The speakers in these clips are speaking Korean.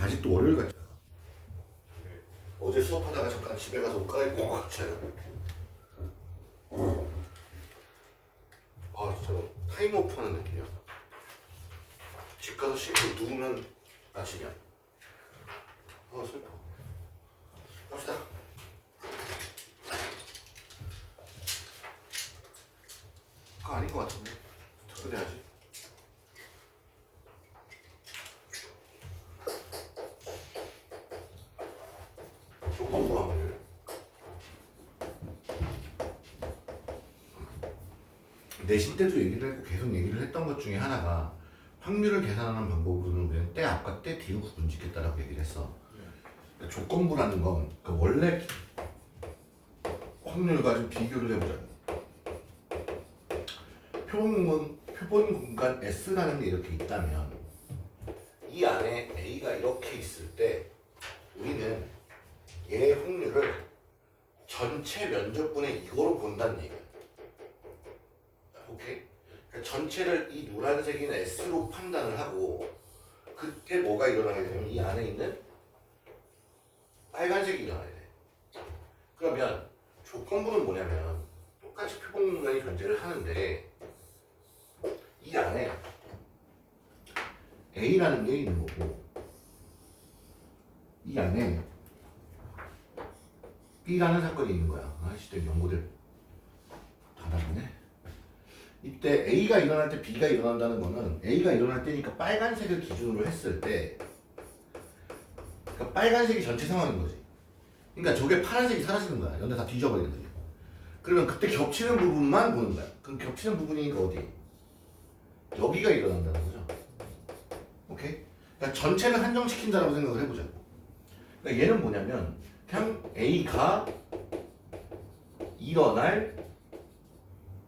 아직 또 월요일 같잖아. 어제 수업하다가 잠깐 집에 가서 옷 갈아입고 갔잖아. 아 진짜 타임오프 하는 느낌이야. 집 가서 씻고 누우면 아침이야. 아 슬퍼. 갑시다. 그거 아닌 것 같은데. 그래야지. 조건부 확률. 내신 때도 얘기를 했고 계속 얘기를 했던 것 중에 하나가 확률을 계산하는 방법으로는 그냥 때 앞과 때 뒤로 구분 짓겠다라고 얘기를 했어. 그러니까 조건부라는 건 그 원래 확률과 좀 비교를 해보자. 표본 공간 S라는 게 이렇게 있다면 이 안에 A가 이렇게 있을 때 우리는 얘의 확률을 전체 면적분의 이거로 본다는 얘기야. 오케이? 그러니까 전체를 이 노란색인 S로 판단을 하고 그때 뭐가 일어나게 되면 이 안에 있는 빨간색이 일어나야 돼. 그러면 조건부는 뭐냐면 똑같이 표본 공간이 존재를 하는데 이 안에 A라는 게 있는 거고 이 안에 B라는 사건이 있는 거야. 아이씨, 내 연고들 다 다르네. 이때 A가 일어날 때 B가 일어난다는 거는 A가 일어날 때니까 빨간색을 기준으로 했을 때 그러니까 빨간색이 전체 상황인 거지. 그러니까 저게 파란색이 사라지는 거야. 연대 다 뒤져버리는 거지. 그러면 그때 겹치는 부분만 보는 거야. 그럼 겹치는 부분이니까 어디? 여기가 일어난다는 거죠. 오케이? 그러니까 전체는 한정시킨다라고 생각을 해보자고. 그러니까 얘는 뭐냐면 그냥 A가 일어날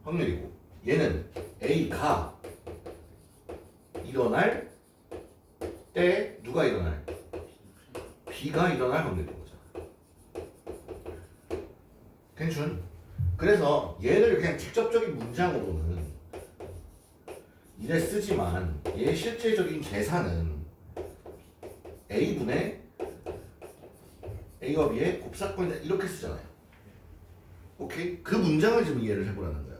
확률이고 얘는 A가 일어날 때 누가 일어날? B가 일어날 확률인 거죠. 괜찮? 그래서 얘를 그냥 직접적인 문장으로는 이래 쓰지만 얘의 실제적인 계산은 A분의 A와 B의 곱사건이다 이렇게 쓰잖아요. 오케이? 그 문장을 지금 이해를 해보라는 거야.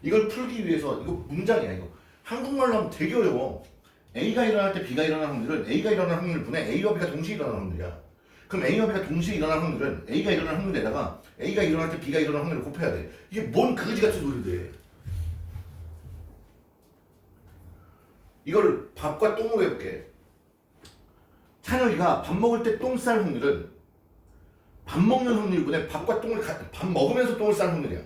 이걸 풀기 위해서 이거 문장이야 이거. 한국말로 하면 되게 어려워. A가 일어날 때 B가 일어날 확률은 A가 일어날 확률 분의 A와 B가 동시에 일어날 확률이야. 그럼 A와 B가 동시에 일어날 확률은 A가 일어날 확률에다가 A가 일어날 때 B가 일어날 확률을 곱해야 돼. 이게 뭔 그지 같은 소리들. 이거를 밥과 똥으로 해볼게. 찬혁이가 밥 먹을 때 똥 쌀 확률은 밥 먹는 확률분의 밥과 똥을 밥 먹으면서 똥을 쌀 확률이야.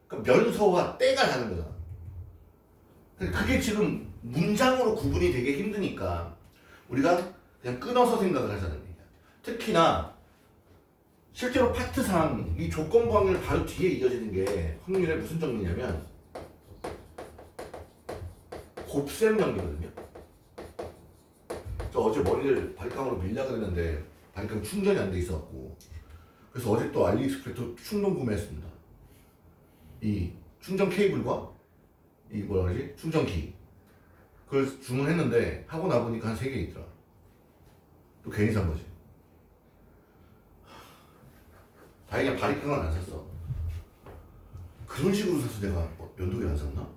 그러니까 면서와 때가 다른 거잖아. 그게 지금 문장으로 구분이 되게 힘드니까 우리가 그냥 끊어서 생각을 하자는 얘기야. 특히나 실제로 파트상 이 조건부 확률 바로 뒤에 이어지는 게 확률의 무슨 정리냐면 곱셈 정리거든요. 저 어제 머리를 바리깡으로 밀려고 했는데 바리깡 충전이 안 돼 있어갖고 그래서 어제 또 알리익스프레스 충전 구매했습니다. 이 충전 케이블과 이 뭐라 그러지? 충전기 그걸 주문했는데 하고 나보니까 한 3개 있더라. 또 괜히 산 거지. 다행히 바리깡은 안 샀어. 그런 식으로 사서 내가 면도기 안 샀나?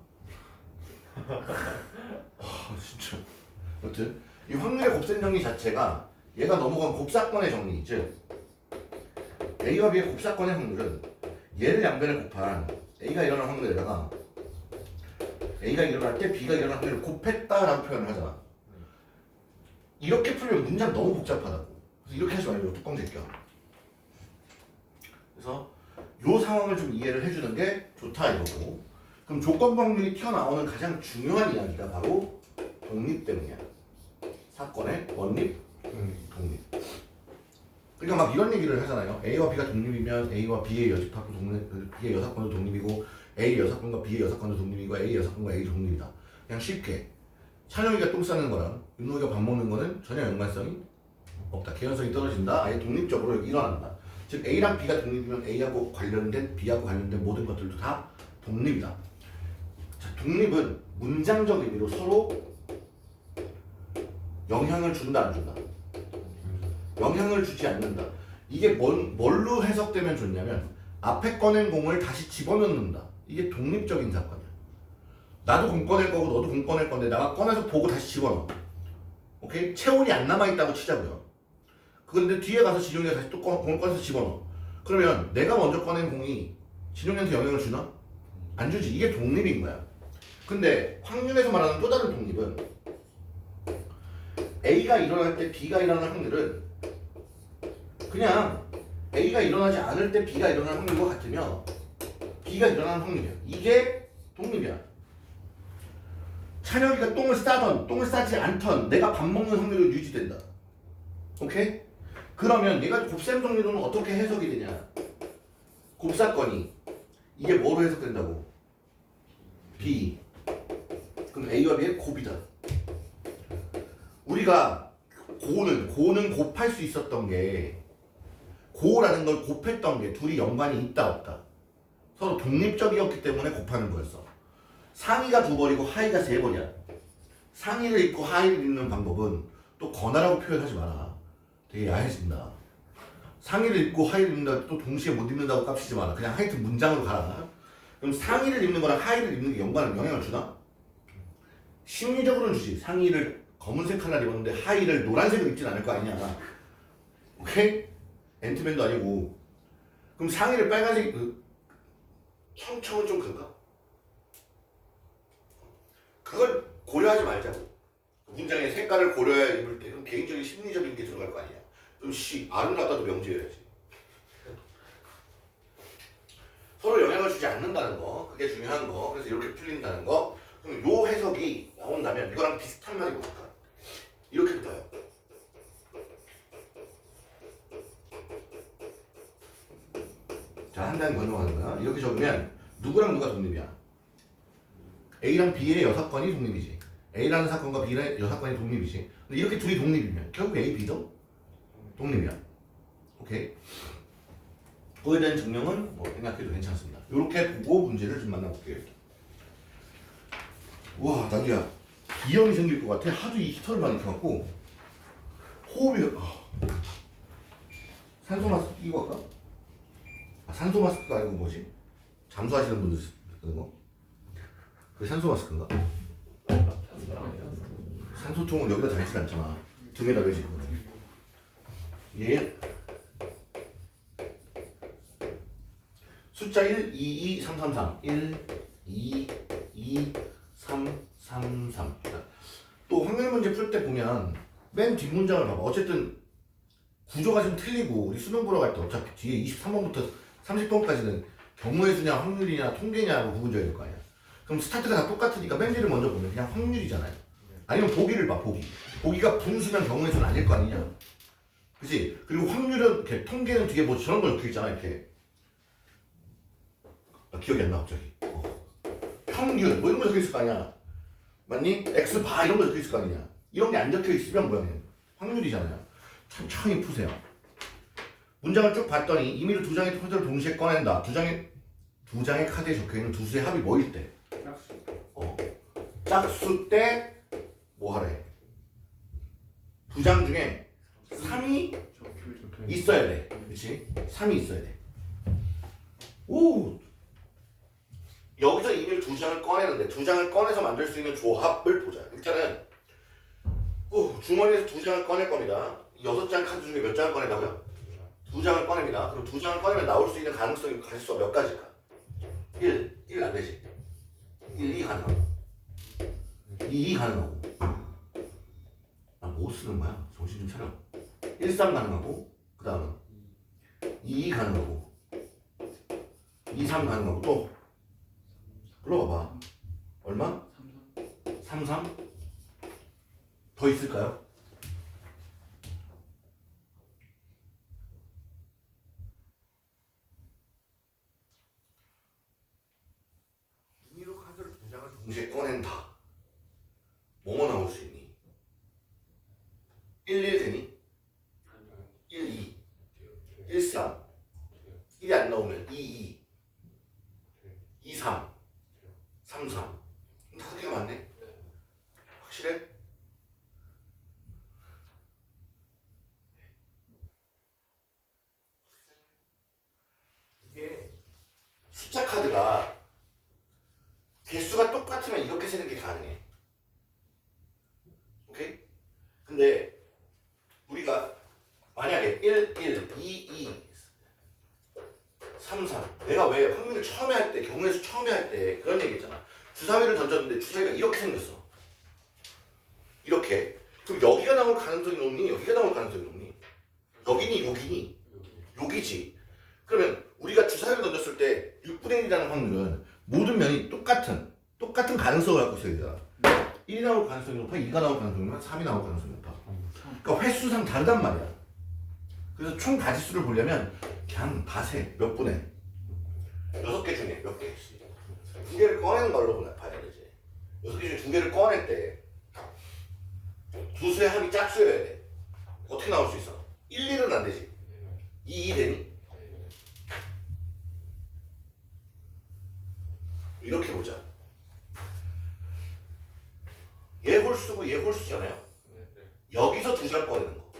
진짜. 여튼 이 확률의 곱셈 정리 자체가 얘가 넘어간 곱사건의 정리, 즉 A와 B의 곱사건의 확률은 얘를 양변에 곱한 A가 일어날 확률에다가 A가 일어날 때 B가 일어날 확률을 곱했다라고 표현을 하잖아. 이렇게 풀면 문장 너무 복잡하다고. 그래서 이렇게 하지 말고 뚜껑 제껴. 그래서 요 상황을 좀 이해를 해주는 게 좋다 이거고. 그럼 조건부 확률이 튀어나오는 가장 중요한 이야기가 바로 독립 때문이야. 사건의 원립, 독립. 그러니까 막 이런 얘기를 하잖아요. A와 B가 독립이면 A와 B의 여집합도 독립, B의 여사건도 독립이고 A 여사건과 B의 여사건도 독립이고 A 여사건과 A 독립이다. 그냥 쉽게 찬영이가 똥 싸는 거랑 윤호이가 밥 먹는 거는 전혀 연관성이 없다. 개연성이 떨어진다. 아예 독립적으로 일어난다. 즉 A랑 B가 독립이면 A하고 관련된 B하고 관련된 모든 것들도 다 독립이다. 자, 독립은 문장적 의미로 서로 영향을 준다 안 준다? 영향을 주지 않는다. 이게 뭘로 해석되면 좋냐면 앞에 꺼낸 공을 다시 집어넣는다. 이게 독립적인 사건이야. 나도 공 꺼낼 거고 너도 공 꺼낼 건데 내가 꺼내서 보고 다시 집어넣어. 오케이? 체온이 안 남아있다고 치자고요. 그런데 뒤에 가서 진용이가 다시 또 공을 꺼내서 집어넣어. 그러면 내가 먼저 꺼낸 공이 진용이한테 영향을 주나? 안 주지. 이게 독립인 거야. 근데 확률에서 말하는 또 다른 독립은 A가 일어날 때 B가 일어날 확률은 그냥 A가 일어나지 않을 때 B가 일어날 확률과 같으며 B가 일어나는 확률이야. 이게 독립이야. 찬혁이가 똥을 싸던 똥을 싸지 않던 내가 밥 먹는 확률은 유지된다. 오케이? 그러면 얘가 곱셈 정리로는 어떻게 해석이 되냐? 곱사건이 이게 뭐로 해석된다고? B. 그럼 A와 B의 곱이다. 우리가 고는 곱할 수 있었던 게 고라는 걸 곱했던 게 둘이 연관이 있다 없다. 서로 독립적이었기 때문에 곱하는 거였어. 상위가 두 벌이고 하위가 세 벌이야. 상위를 읽고 하위를 읽는 방법은 또 거나라고 표현하지 마라. 되게 야해진다. 상위를 읽고 하위를 읽는다 또 동시에 못 읽는다고 깝치지 마라. 그냥 하여튼 문장으로 가라. 그럼 상위를 읽는 거랑 하위를 읽는 게 영향을 주나? 심리적으로는 주지. 상위를 검은색 칼날 입었는데 하위를 노란색을 입진 않을 거 아니냐. 오케이? 앤트맨도 아니고. 그럼 상위를 빨간색 청청은 좀 그런가? 그걸 고려하지 말자고. 문장의 색깔을 고려해야 입을 때 그럼 개인적인 심리적인 게 들어갈 거 아니야. 좀 아름답다도 명제해야지. 서로 영향을 주지 않는다는 거, 그게 중요한 거. 그래서 이렇게 풀린다는 거. 그럼 요 해석이 나온다면 이거랑 비슷한 말이 뭘까? 이렇게 붙어요. 자, 한 단 건너가는 거야. 이렇게 적으면 누구랑 누가 독립이야? A랑 B의 여사건이 독립이지. A라는 사건과 B의 여사건이 독립이지. 근데 이렇게 둘이 독립이면 결국 A, B도 독립이야. 오케이? 그거에 대한 증명은 뭐 생각해도 괜찮습니다. 이렇게 보고 문제를 좀 만나볼게요. 와, 나기야 비염이 생길 것 같아. 하도 이 히터를 많이 켜갖고 호흡이 산소 마스크 끼고 할까? 산소 마스크가 아니고 뭐지? 잠수하시는 분들 쓰는 거? 그게 산소 마스크인가? 산소통을 여기다 달지 않잖아. 등에다 매지. 얘 숫자 1, 2, 2, 3, 3, 3 1, 2, 2, 3, 3, 3 또 확률 문제 풀 때 보면 맨 뒷문장을 봐봐. 어쨌든 구조가 좀 틀리고 우리 수능 보러 갈 때 어차피 뒤에 23번부터 30번까지는 경우의 수냐 확률이냐 통계냐로 구분되어 있을 거 아니야. 그럼 스타트가 다 똑같으니까 맨 뒤를 먼저 보면 그냥 확률이잖아요. 아니면 보기를 봐. 보기가 분수면 경우의 수는 아닐 거 아니냐. 그치? 그리고 확률은 이렇게 통계는 뒤에 뭐 저런 거 적혀있잖아. 이렇게 기억이 안 나 갑자기. 평균 뭐 이런 거 적혀있을 거 아니야. 맞니? X바 이런 거 적혀있을 거 아니냐. 이런 게 안 적혀있으면 뭐야? 확률이잖아요. 천천히 푸세요. 문장을 쭉 봤더니 임의로 두 장의 카드를 동시에 꺼낸다. 두 장의 카드에 적혀있는 두 수의 합이 뭐일 때? 짝수 때 뭐 하래? 두 장 중에 3이 있어야 돼. 그치? 3이 있어야 돼. 오! 여기서 임의로 두 장을 꺼내는데 두 장을 꺼내서 만들 수 있는 조합을 보자. 일단은 주머니에서 두 장을 꺼낼 겁니다. 6장 카드 중에 몇 장을 꺼낸다고요? 두 장을 꺼냅니다. 그럼 두 장을 꺼내면 나올 수 있는 가능성이 가지수가 몇 가지일까? 1 안 되지. 1, 2 가능하고 2 가능하고 뭐 쓰는 거야? 정신 좀 차려. 1, 3 가능하고 그 다음은 2 가능하고 2, 3 가능하고 또 불러봐봐. 얼마? 3, 3? 더 있을까요? 임의로 카드를 두 장을 동시에 꺼낸다. 뭐뭐 나올 수 있니? 1, 1 되니? 1, 2 1, 3 1이 안 나오면 2, 2 2, 3 3, 3 다섯 개가 맞네? 확실해? 숫자 카드가 개수가 똑같으면 이렇게 세는 게 가능해. 오케이? 근데 우리가 만약에 1, 1, 2, 2, 3, 3 내가 왜 확률을 처음에 할 때, 경우의 수 처음에 할 때 그런 얘기 했잖아. 주사위를 던졌는데 주사위가 이렇게 생겼어. 이렇게. 그럼 여기가 나올 가능성이 높니? 여기가 나올 가능성이 높니? 여기니? 여기니? 여기지. 그러면 우리가 주사위를 던졌을 때 6분의 1이라는 확률은 모든 면이 똑같은 가능성을 갖고 있어야 되잖아. 1이 나올 가능성이 높아? 2가 나올 가능성이 높아? 3이 나올 가능성이 높아? 그러니까 횟수상 다르단 말이야. 그래서 총 가지수를 보려면 그냥 다 세. 몇 분의? 6개 중에 몇 개? 2개를 꺼내는 걸로 봐야 되지. 6개 중에 2개를 꺼낼 때 두 수의 합이 짝수여야 돼. 어떻게 나올 수 있어? 1, 1은 안 되지. 2, 2 되니? 이렇게 보자. 얘 홀수고 얘 홀수잖아요. 여기서 두 장 꺼내는 거.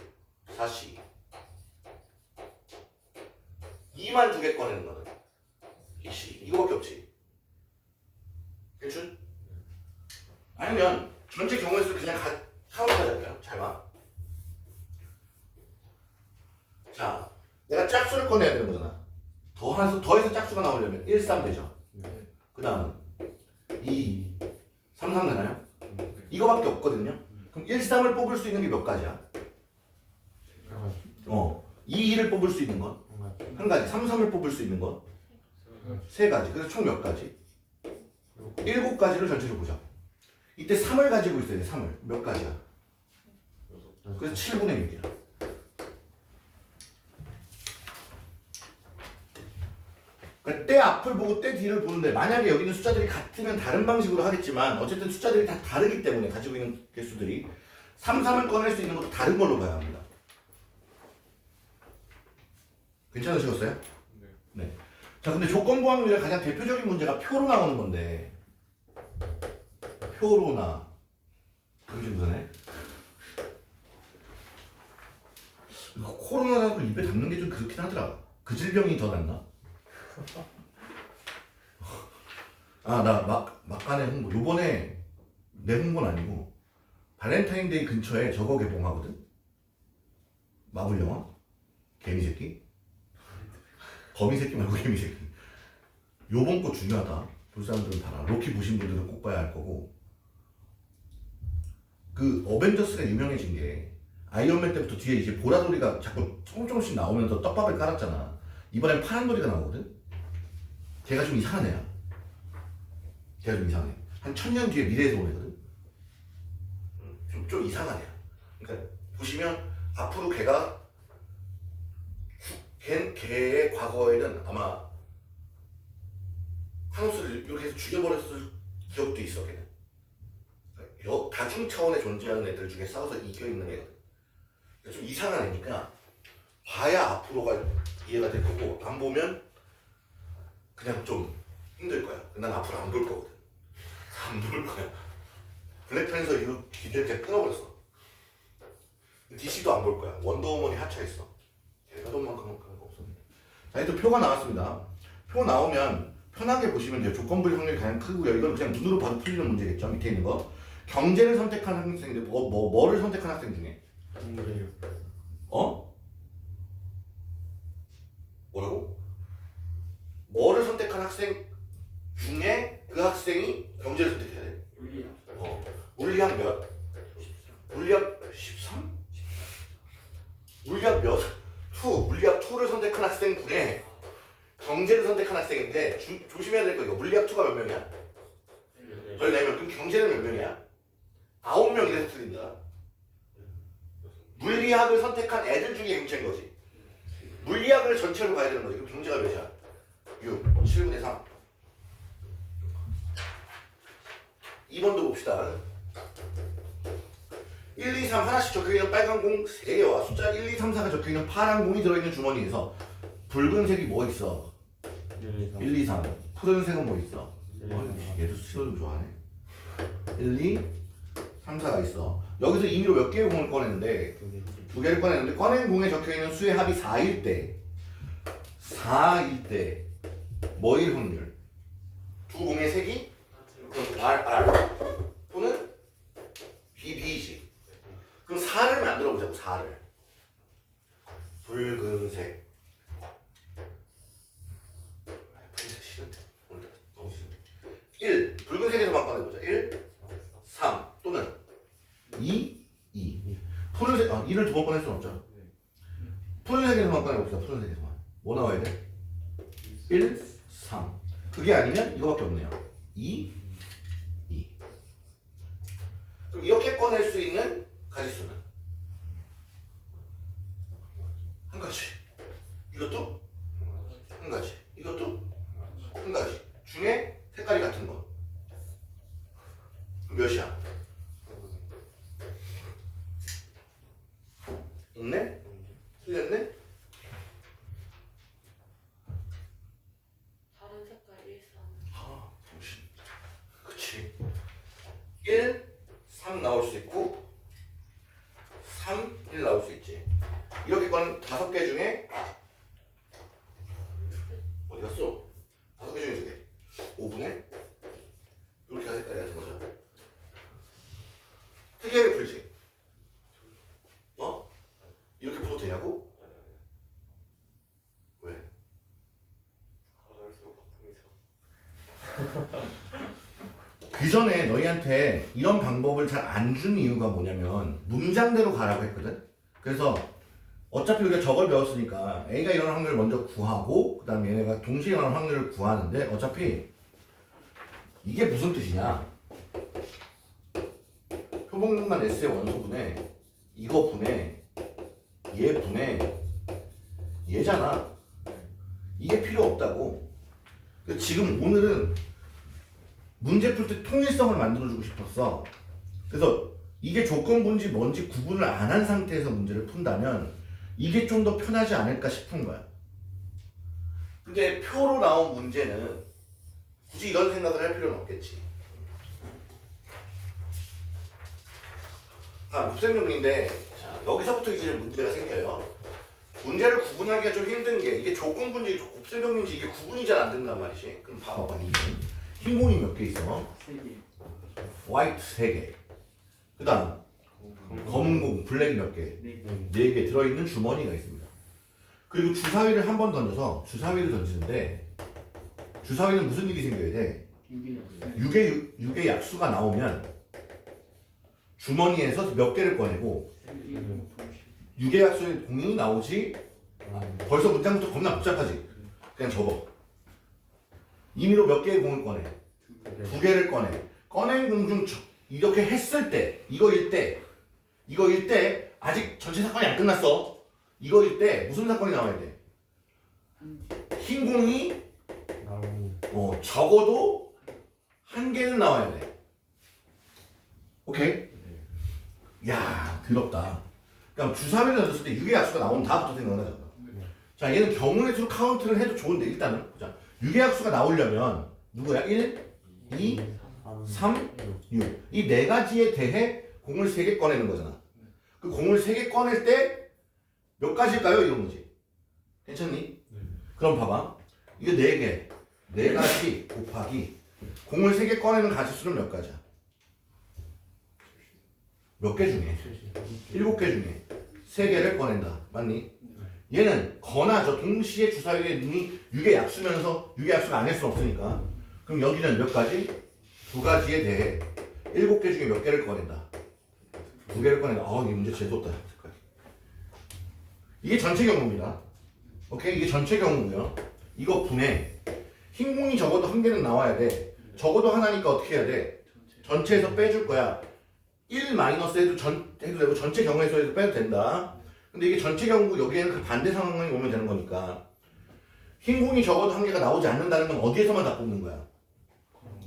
4시. 2만 두 개 꺼내는 거는 2시. 이거밖에 없지. 괜찮? 아니면 전체 경우의 수를 그냥 카운트하자고요. 잘 봐. 자, 내가 짝수를 꺼내야 되는 거잖아. 더해서 짝수가 나오려면 1, 3 되죠. 그 다음은 2, 3, 3 되나요? 이거밖에 없거든요. 그럼 1, 3을 뽑을 수 있는 게 몇 가지야? 2, 2를 뽑을 수 있는 건? 한 가지. 3, 3을 뽑을 수 있는 건? 세 가지. 그래서 총 몇 가지? 7가지를 전체로 보자. 이때 3을 가지고 있어야 돼. 3을. 몇 가지야? 그래서 7분의 6이야. 그러니까 때 앞을 보고 때 뒤를 보는데 만약에 여기는 숫자들이 같으면 다른 방식으로 하겠지만 어쨌든 숫자들이 다 다르기 때문에 가지고 있는 개수들이 3, 3을 꺼낼 수 있는 것도 다른 걸로 봐야 합니다. 괜찮으시겠어요? 네. 자, 근데 조건부 확률의 가장 대표적인 문제가 표로 나오는 건데 표로나 그게 좀 그러네. 코로나라고 입에 담는 게 좀 그렇긴 하더라. 그 질병이 더 낫나? 아, 나 막간에 홍보. 요번에 내 홍보는 아니고 발렌타인데이 근처에 저거 개봉하거든? 마블 영화? 개미새끼? 거미새끼 말고 개미새끼. 요번 거 중요하다. 볼 사람들은 다 알아. 로키 보신 분들은 꼭 봐야 할 거고. 그 어벤져스가 유명해진 게 아이언맨 때부터 뒤에 이제 보라돌이가 자꾸 조금씩 나오면서 떡밥을 깔았잖아. 이번엔 파란돌이가 나오거든? 걔가 좀 이상한 애야. 걔가 좀 이상해. 한 1000년 뒤에 미래에서 온 애거든? 좀 이상한 애야. 그러니까 보시면 앞으로 걔가 걔의 과거에는 아마 타노스를 이렇게 해서 죽여버렸을 기억도 있어. 걔는 다중 차원에 존재하는 애들 중에 싸워서 이겨있는 애거든. 좀 이상한 애니까 봐야 앞으로가 이해가 될 거고 안 보면 그냥 좀 힘들 거야. 난 앞으로 안 볼 거거든. 안 볼 거야. 블랙팬서 이후 기대를 그냥 끊어버렸어. DC도 안 볼 거야. 원더우먼이 하차했어. 걔가 돈 만큼은 그런 거 없었는데. 자, 이제 표가 나왔습니다. 표 나오면 편하게 보시면 돼요. 조건부의 확률이 가장 크고요. 이건 그냥 눈으로 봐도 풀리는 문제겠죠. 밑에 있는 거. 경제를 선택한 학생인데 뭐를 선택한 학생 중에? 뭐라고? 뭐를 선택한 학생 중에 그 학생이 경제를 선택해야 돼? 물리학 몇? 물리학 13? 물리학 몇? 2. 물리학 2를 선택한 학생 중에 경제를 선택한 학생인데 조심해야 될 거 이거. 물리학 2가 몇 명이야? 14명. 그럼 경제는 몇 명이야? 9명 이래서 틀린다. 물리학을 선택한 애들 중에 경제인 거지. 물리학을 전체로 가야 되는 거지. 그럼 경제가 몇이야? 6, 7분의 3. 2번도 봅시다. 1, 2, 3 하나씩 적혀있는 빨간 공 3개와 숫자 1, 2, 3, 4가 적혀있는 파란 공이 들어있는 주머니에서 붉은색이 뭐 있어? 1, 2, 3. 푸른색은 뭐 있어? 얘도 수시로 좀 좋아하네. 1, 2, 3, 4가 있어. 여기서 임의로 몇 개의 공을 꺼냈는데 2개를 꺼냈는데 꺼낸 공에 적혀있는 수의 합이 4일 때 뭐일 확률? 두 공의 색이 RR 또는 BB이지. 그럼 4를 만들어 보자고. 4를 붉은색. 붉은색 싫은데 오늘 너무 싫은데. 1 붉은색에서만 꺼내보자. 1 3 또는 2 2 푸른색 2를 두 번 꺼낼 수는 없죠. 푸른색에서만 꺼내봅시다. 푸른색에서만 뭐 나와야 돼? 1 3 그게 아니면 이거밖에 없네요. 2 2 그럼 이렇게 꺼낼 수 있는 가지수는 한 가지. 이것도 한 가지. 이것도 한 가지. 중에 색깔이 같은 거. 몇이야? 없네? 틀렸네? 다른 색깔 1, 3. 아, 정신. 그치. 1, 3 나올 수 있고 3, 1 나올 수 있지. 이렇게 건 5개 중에 어디 갔어? 5개 중에 2개. 5분의 이렇게 색깔이 같은 거죠. 특이하게 풀지. 어? 이렇게 풀어도 되냐고? 왜? 그 전에 너희한테 이런 방법을 잘 안 준 이유가 뭐냐면 문장대로 가라고 했거든. 그래서 어차피 우리가 저걸 배웠으니까 A가 일어날 확률을 먼저 구하고 그 다음에 얘네가 동시에 일어날 확률을 구하는데 어차피 이게 무슨 뜻이냐. 표본만 S의 원소분의 이거 분의 얘 분의 얘잖아. 이게 필요 없다고. 지금 오늘은 문제 풀 때 통일성을 만들어주고 싶었어. 그래서 이게 조건분지 뭔지 구분을 안 한 상태에서 문제를 푼다면 이게 좀 더 편하지 않을까 싶은 거야. 근데 표로 나온 문제는 굳이 이런 생각을 할 필요는 없겠지. 곱셈정리인데 여기서부터 이제 문제가 생겨요. 문제를 구분하기가 좀 힘든 게 이게 조건분지 곱셈정리인지 이게 구분이 잘 안 된단 말이지. 그럼 봐봐. 흰 공이 몇 개 있어? 3개. 화이트 3개. 그 다음 검은 공 블랙이 몇 개? 4개. 4개 들어있는 주머니가 있습니다. 그리고 주사위를 한 번 던져서 주사위를 던지는데 주사위는 무슨 일이 생겨야 돼? 6의 약수가 나오면 주머니에서 몇 개를 꺼내고 6의 약수의 공이 나오지. 벌써 문장부터 겁나 복잡하지? 그냥 접어. 임의로 몇 개의 공을 꺼내? 2개를 꺼내. 꺼낸 공 중 이렇게 했을 때 이거일 때 아직 전체 사건이 안 끝났어. 이거일 때 무슨 사건이 나와야 돼? 흰 공이 적어도 1개는 나와야 돼. 오케이? 야, 더럽다. 그러니까 주사위를 던졌을 때 6의 약수가 나오면 다부터 생각나잖아. 자, 얘는 경우의 수로 카운트를 해도 좋은데 일단은 자, 6의 약수가 나오려면 누구야? 1, 2, 3, 6. 이 네 가지에 대해 공을 3개 꺼내는 거잖아. 그 공을 3개 꺼낼 때 몇 가지일까요? 이런 거지. 괜찮니? 그럼 봐봐. 이게 4개. 4가지 곱하기 공을 3개 꺼내는 가지수는 몇 가지야? 몇 개 중에? 7개 중에 3개를 꺼낸다. 맞니? 얘는 거나죠. 동시에 주사위에 눈이 6의 약수면서 6의 약수가 아닐 수 없으니까. 그럼 여기는 몇 가지? 2가지에 대해 7개 중에 몇 개를 꺼낸다? 2개를 꺼낸다. 이 문제 재수없다. 이게 전체 경우입니다. 오케이? 이게 전체 경우고요. 이거 분해. 흰 공이 적어도 1개는 나와야 돼. 적어도 하나니까 어떻게 해야 돼? 전체에서 빼줄 거야. 1 마이너스 해도 되고 전체 경우에서 해도 빼도 된다. 근데 이게 전체 경우고 여기에는 그 반대 상황이 오면 되는 거니까 흰 공이 적어도 1개가 나오지 않는다는 건 어디에서만 다 뽑는 거야?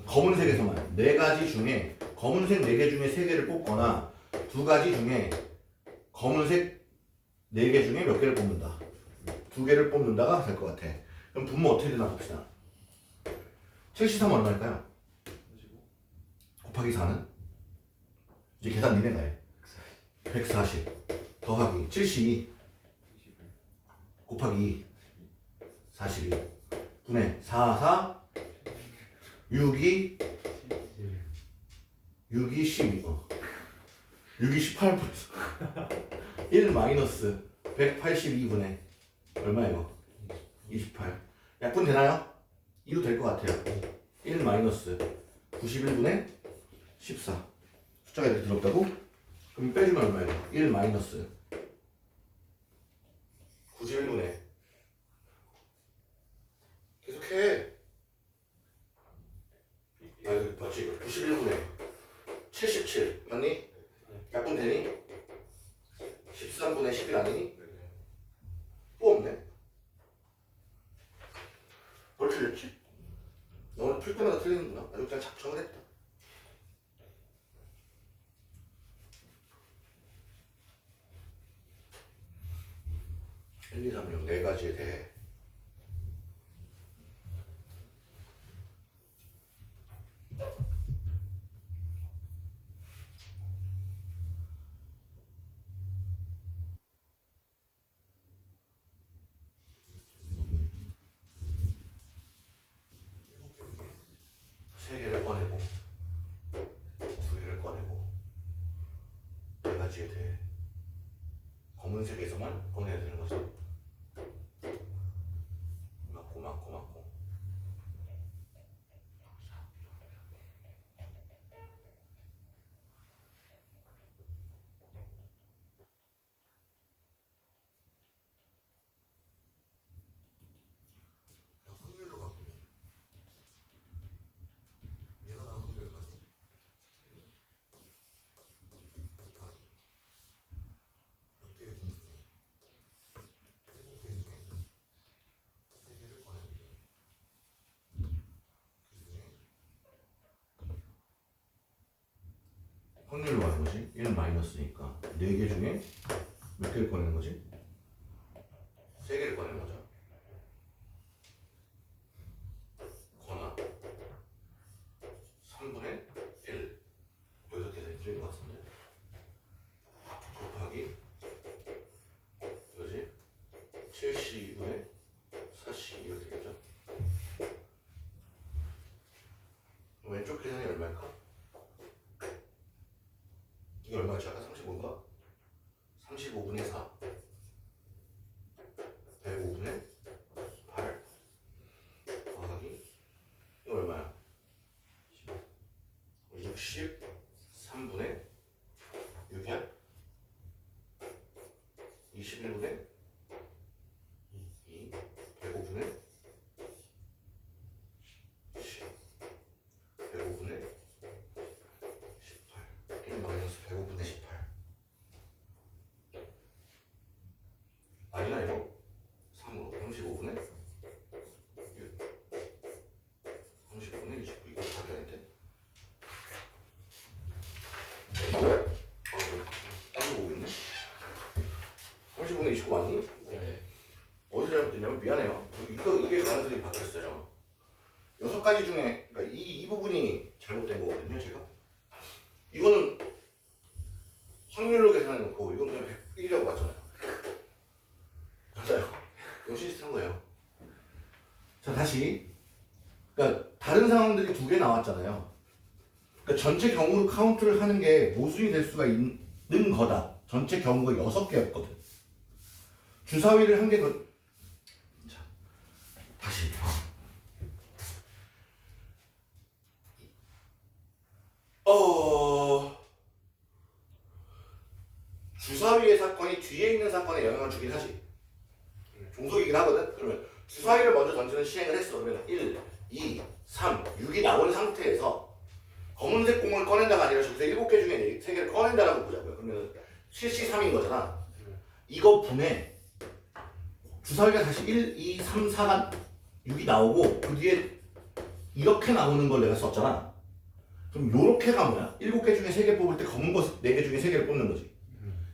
검은색에서만. 4가지 중에 검은색 4개 중에 3개를 뽑거나 2가지 중에 검은색 4개 중에 몇 개를 뽑는다. 2개를 뽑는다가 될 것 같아. 그럼 분모 어떻게 되나 봅시다. 73 얼마일까요? 곱하기 4는? 이제 계산 니네가 해. 140 더하기 72 곱하기 42 분의 4, 4, 6이 6이 12. 6이 18 플러스 1 마이너스 182분의 얼마예요? 28. 약분 되나요? 2도 될 것 같아요. 1 마이너스 91분의 14. 숫자가 이렇게 들었다고? 그럼 빼주면 얼마예요? 1 마이너스 91분의 계속해. 아 여기 맞지? 91분의 77 맞니? 약분 되니? 13분의 11 아니니? 또 없네. 뭘 틀렸지? 너는 풀 때마다 틀리는구나. 아주 그냥 작정을 했다. (1, 2, 3, 6) 네 가지에 대해 세 개를 꺼내고 두 개를 꺼내고 네 가지에 대해 검은색에서만 꺼내야 되는 거죠. 맞고 확률로 바꾸면 얘가 나온 확률 가지. 몇 개의 분수 중에 7개 중에 세 개를 꺼내는 확률로 하는 거지. 1 마이너스니까 4개 중에 몇 개를 꺼내는 거지? 3개를 꺼내는 거죠. 거나 3분의 1 여기서 계산이 틀린 것 같은데 곱하기 뭐지? 70분의 40 이렇게 되겠죠. 왼쪽 계산이 얼마일까? 이게 얼마였지? 아까 35인가? 35분의 4 105분의 8 더하기 이거 얼마야? 63분의 6이야? 21분의 2 105분의 10 105분의 18 1 마이너스 105분의 18 아니야 이거 3으로 35분의 6 35분의 29 이거 답이 아닌데? 딴거 보고 있네? 30분의 29 맞니? 네. 어디서 잘못됐냐면 미안해요. 이게 가능성이 바뀌었어요. 6가지 중에 그러니까 이 부분이 잘못된 거거든요. 제가 이거는 확률로 계산해놓고 이건 그냥 100이라고 맞잖아요. 맞아요. 이건 시스템 거예요. 자 다시 그러니까 다른 상황들이 2개 나왔잖아요. 그러니까 전체 경우로 카운트를 하는 게 모순이 될 수가 있는 거다. 전체 경우가 6개였거든. 주사위를 한 개 더. 자 다시 주사위의 사건이 뒤에 있는 사건에 영향을 주긴 하지. 종속이긴 하거든. 그러면 주사위를 먼저 던지는 시행을 했어. 그러면 1, 2, 3, 6이 나온 상태에서 검은색 공을 꺼낸다가 아니라 저기서 7개 중에 3개를 꺼낸다라고 보자고요. 그러면 7C3인 거잖아. 이거 분해 주사위가 다시 1, 2, 3, 4가 6이 나오고 그 뒤에 이렇게 나오는 걸 내가 썼잖아. 그럼 요렇게가 뭐야? 7개 중에 3개 뽑을 때 검은 거 4개 중에 3개를 뽑는 거지.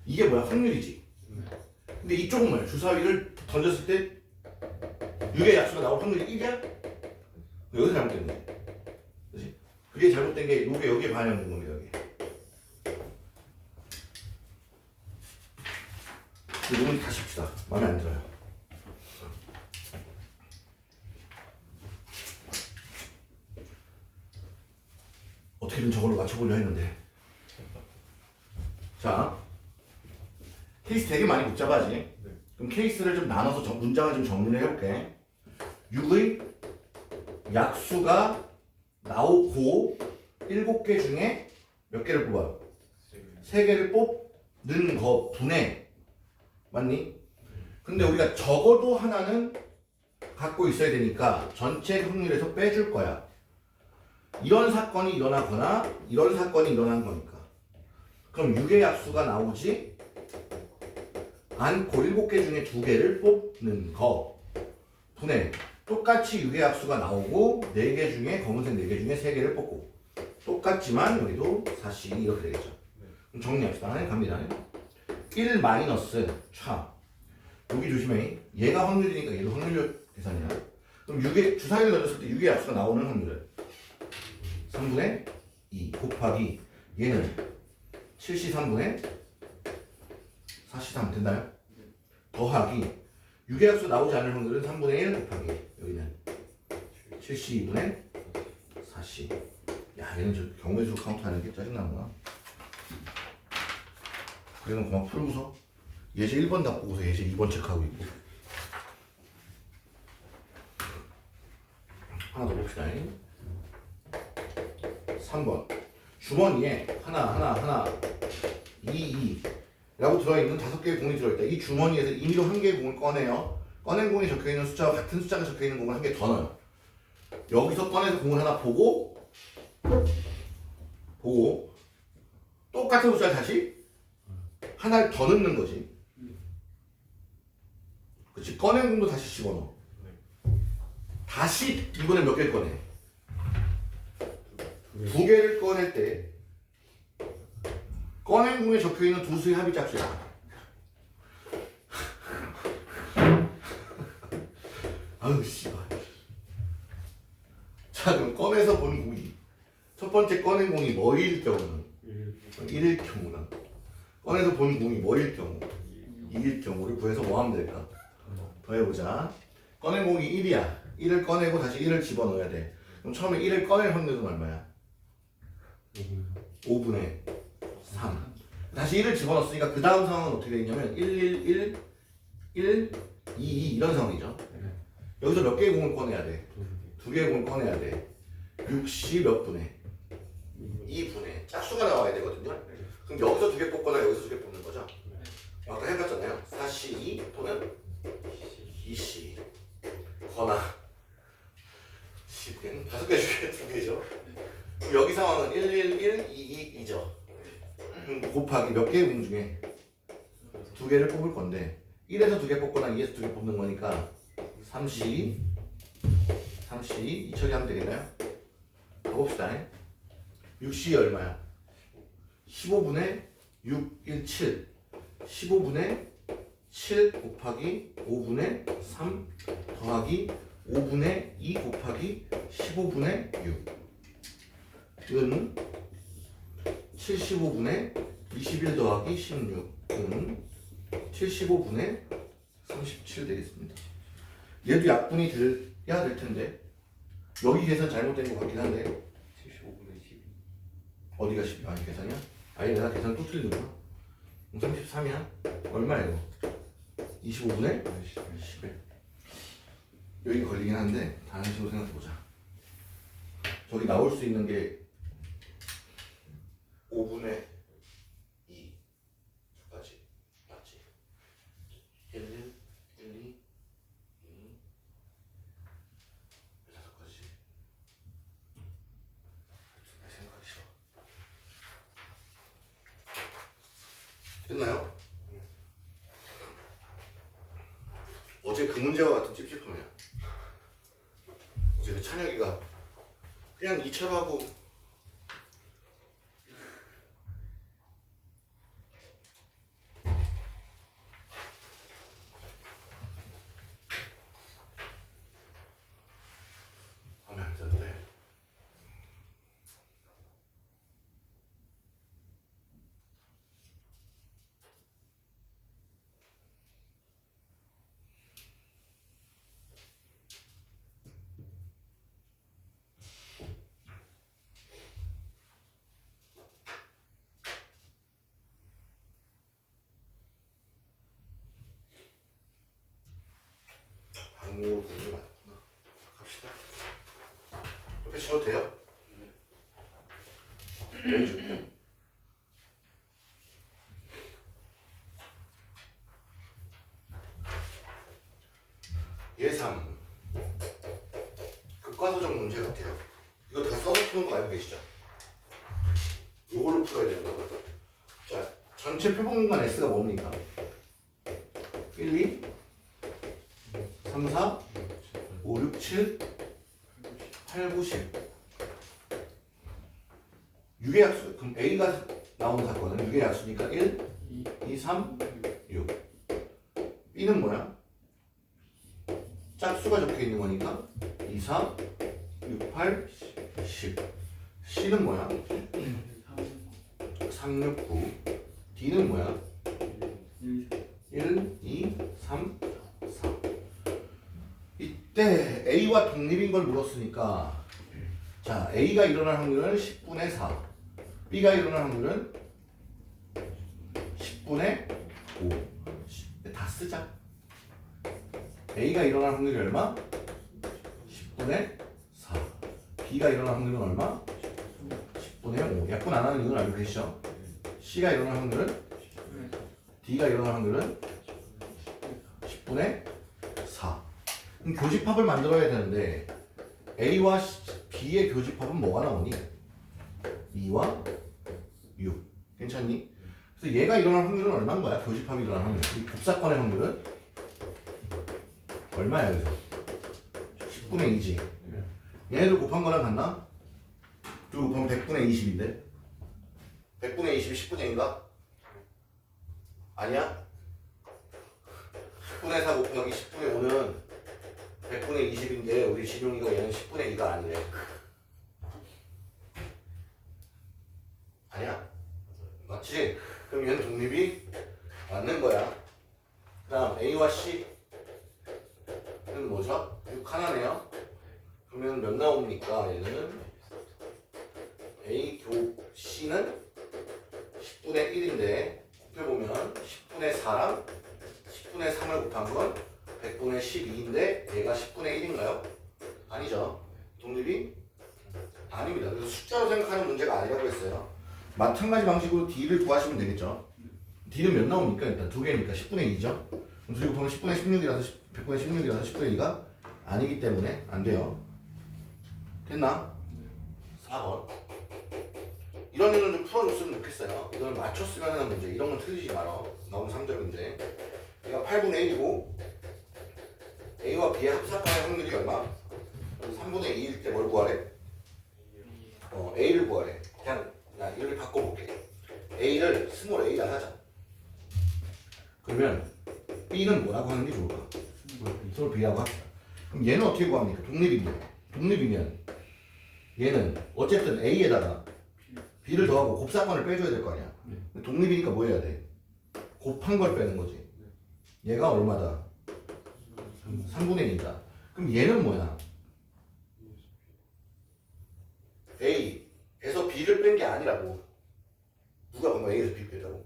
이게 뭐야? 확률이지. 근데 이쪽은 뭐야? 주사위를 던졌을 때 6의 약수가 나올 확률이 1이야? 여기서 잘못됐네. 그치? 그게 잘못된 게 요게 여기에 반영된 겁니다. 여기. 이건 다시 봅시다. 마음에 안 들어요. 어떻게든 저걸로 맞춰보려 했는데. 자, 케이스 되게 많이 복잡하지? 그럼 케이스를 좀 나눠서 문장을 좀 정리를 해볼게. 6의 약수가 나오고 7개 중에 몇 개를 뽑아요? 3개를 뽑는 거 분해. 맞니? 근데 우리가 적어도 하나는 갖고 있어야 되니까 전체 확률에서 빼줄 거야. 이런 사건이 일어나거나 이런 사건이 일어난 거니까. 그럼 6의 약수가 나오지 않고 7개 중에 2개를 뽑는 거 분해. 똑같이 6의 약수가 나오고 4개 중에 검은색 4개 중에 3개를 뽑고 똑같지만 여기도 4씨 이렇게 되겠죠. 그럼 정리합시다. 하나 갑니다. 1 마이너스 차. 여기 조심해. 얘가 확률이니까 얘도 확률 계산이야. 그럼 6의 주사위를 던졌을 때 6의 약수가 나오는 확률은 3분의 2 곱하기 얘는 7시 3분의 4시 3 된다요? 더하기 6의 약수 나오지 않을 확률은 3분의 1 곱하기 여기는 7시 2분의 4시. 야 얘는 저 경우의 수 카운트 하는 게 짜증나구나. 그래서 그만 풀고서 예제 1번 다 보고서 예제 2번 체크하고 있고. 하나 더 봅시다. 3번 주머니에 하나 2 라고 들어있는 5개의 공이 들어있다. 이 주머니에서 임의로 1개의 공을 꺼내요. 꺼낸 공이 적혀있는 숫자와 같은 숫자가 적혀있는 공을 1개 더 넣어요. 여기서 꺼내서 공을 하나 보고 똑같은 숫자를 다시 하나를 더 넣는 거지. 그렇지. 꺼낸 공도 다시 집어넣어. 다시 이번엔 몇 개를 꺼내? 2개를 꺼낼 때 꺼낸 공에 적혀있는 두 수의 합이 짝수야. 아유 씨발. 자 그럼 꺼내서 본 공이 첫 번째 꺼낸 공이 뭐일 경우는 1일 경우는 꺼내서 본 공이 뭐일 경우 2일 경우를 구해서 뭐 하면 될까? 더해보자. 꺼낸 공이 1이야. 1을 꺼내고 다시 1을 집어넣어야 돼. 그럼 처음에 1을 꺼낼 확률은 얼마야? 5분의 3. 다시 1을 집어넣었으니까 그 다음 상황은 어떻게 되냐면 1, 2, 2 이런 상황이죠. 여기서 몇 개의 공을 꺼내야 돼? 2개의 공을 꺼내야 돼. 6시 몇 분에? 2분에 짝수가 나와야 되거든요. 그럼 여기서 2개 뽑거나 여기서 2개 뽑는 거죠. 아까 해봤잖아요. 4시 2 또는 2시 거나 10개는 5개 중에 2개죠. 여기 상황은 1, 2, 2죠. 곱하기 몇 개의 공 중에 2개를 뽑을 건데 1에서 2개 뽑거나 2에서 2개 뽑는 거니까 3시 2 처리하면 되겠나요? 가봅시다. 6시 얼마야? 15분의 6, 1, 7 15분의 7 곱하기 5분의 3 더하기 5분의 2 곱하기 15분의 6 이거는 75분의 21 더하기 16은 75분의 37 되겠습니다. 얘도 약분이 돼야 될 텐데 여기 계산 잘못된 것 같긴 한데 75분의 12. 어디가 10? 아니 계산이야? 아니 내가 계산 또 틀리는구나. 33이야? 얼마야 이거? 25분의 11. 여기 걸리긴 한데 다른 식으로 생각해보자. 저기 나올 수 있는 게 5분의 2까지 맞지? 1, 1, 1, 2, 2 5까지 생각하기 싫어. 됐나요? 어제 그 문제와 같은 찝찝함이야. 어제 그 찬혁이가 그냥 2차로 하고 하면 안 되는데 독립으로 보는 게 맞구나. 갑시다. 옆에 쳐도 돼요? 네. 예상 극과도적 문제 같아요. 이거 다 써서 푸는 거 알고 계시죠? 이걸로 풀어야 되는 거거든. 자, 전체 표본공간 S가 뭡니까? 1, 2, 3, 4, 5, 6, 7, 8, 9, 10. 6의 약수. 그럼 A가 나오는 사건은 6의 약수니까 1, 2, 3, 6. B는 뭐야? 짝수가 적혀 있는 거니까 2, 4, 6, 8, 10. C는 뭐야? 3, 6, 9. D는 뭐야? 1, 2, 3, 4. 이때 A와 독립인 걸 물었으니까 자, A가 일어날 확률은 10분의 4. B가 일어날 확률은 10분의 5. 다 쓰자. A가 일어날 확률이 얼마? 10분의 4. B가 일어날 확률은 얼마? 10분의 5. 약분 안 하는 이유는 알고 계시죠? C가 일어날 확률은? D가 일어날 확률은? 10분의 4. 그럼 교집합을 만들어야 되는데 A와 B의 교집합은 뭐가 나오니? 2와 6. 괜찮니? 그래서 얘가 일어날 확률은 얼마인 거야? 교집합이 일어날 확률. 이 곱사건의 확률은? 얼마야 여기서? 10분의 2지. 얘네들 곱한 거랑 같나? 둘 곱하면 100분의 20인데 100분의 20이 10분의 2인가? 아니야? 10분의 4 곱하기 10분의 5는 100분의 20인데 우리 진용이가 얘는 10분의 2가 아니래. 아니야? 맞지? 그럼 얘는 독립이 맞는 거야. 그 다음 A와 C는 뭐죠? 6 하나네요. 그러면 몇 나옵니까? 얘는 A 교 C는 10분의 1인데 곱해보면 10분의 4랑 10분의 3을 곱한 건 100분의 12인데 얘가 10분의 1인가요? 아니죠. 독립이? 아닙니다. 그래서 숫자로 생각하는 문제가 아니라고 했어요. 마찬가지 방식으로 D를 구하시면 되겠죠. D는 몇 나옵니까? 일단 두 개니까 10분의 2죠. 그럼 둘이 곱하면 10분의 16이라서 100분의 16이라서 10분의 2가 아니기 때문에 안 돼요. 됐나? 4번. 이런 일은 좀 풀어줬으면 좋겠어요. 이걸 맞췄으면 하는 문제. 이런 건 틀리지 말아. 너무 상대문제. 얘가 8분의 1이고 A와 B의 합사간의 확률이 얼마? 3분의 2일 때 뭘 구하래? A를 구하래. 그냥 나 이렇게 바꿔볼게. A를 스몰 A라 하자. 그러면 B는 뭐라고 하는 게 좋을까? 스몰 B라고 합시다. 그럼 얘는 어떻게 구합니까? 독립이면 얘는 어쨌든 A에다가 B를 더하고 곱사건을 빼줘야 될 거 아니야. 독립이니까 뭐 해야 돼? 곱한 걸 빼는 거지. 얘가 얼마다? 3분의 2다. 그럼 얘는 뭐야? A에서 B를 뺀 게 아니라고. 누가 방금 A에서 B 뺐다고?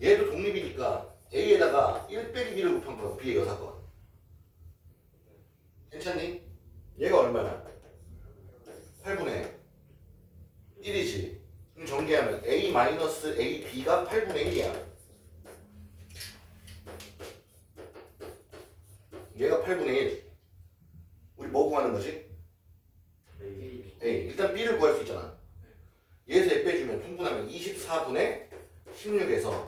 얘도 독립이니까 A에다가 1 빼기 B를 곱한 거야. B의 여사건. 괜찮니? 얘가 얼마야? 8분의 1이지. 그럼 전개하면 A 마이너스 AB가 8분의 1이야. 얘가 8분의 1. 우리 뭐 구하는 거지? A. 일단 B를 구할 수 있잖아. 얘에서 A 빼주면 통분하면 24분의 16에서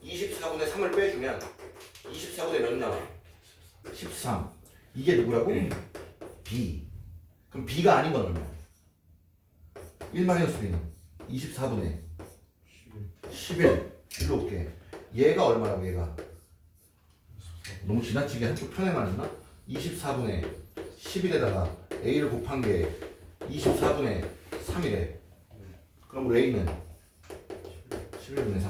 24분의 3을 빼주면 24분의 몇 나와? 13. 이게 누구라고? B. 그럼 B가 아닌 건 얼마야? 1 마이너스 B는 24분의 11. 일로 올게. 얘가 얼마라고 얘가? 너무 지나치게 한쪽 편에만 했나? 24분의 11에다가 A를 곱한 게 24분의 3이래. 그럼 우리 A는 11분의 3.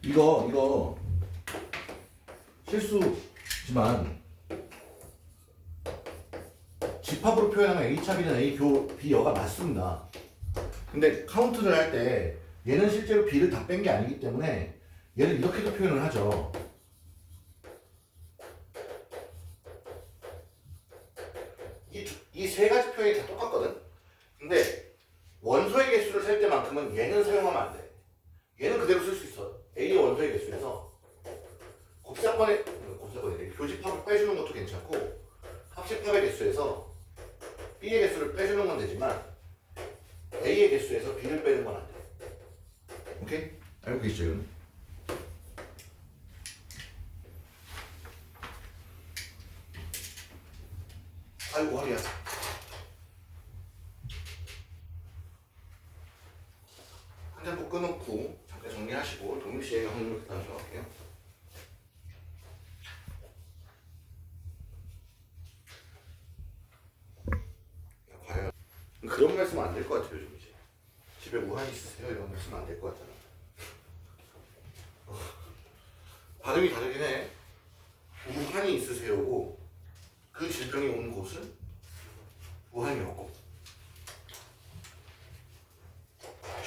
이거 실수지만 집합으로 표현하면 A차비는 A 교 B여가 맞습니다. 근데 카운트를 할 때 얘는 실제로 b를 다 뺀 게 아니기 때문에 얘를 이렇게도 표현을 하죠. 이 세 가지 표현이 다 똑같거든. 근데 원소의 개수를 셀 때만큼은 얘는 사용하면 안 돼. 얘는 그대로 쓸 수 있어. A의 원소의 개수에서 곱셈합의 교집합을 빼주는 것도 괜찮고 합집합의 개수에서 B의 개수를 빼주는 건 되지만 A의 개수에서 B를 빼는 건 안 돼. 오케이? 알고 계시죠? 아이고 허리야. 한 잔 또 끊었고 잠깐 정리하시고 독립시행의 확률을 다시 정할게요. 과연 그런 말 쓰면 안 될 것 같아요. 요즘 이제 집에 우한 있으세요? 이런 말 쓰면 안 될 것 같잖아. 발음이 다르긴 해. 우한이 있으세요고 그 질병이 온 곳은 우한이었고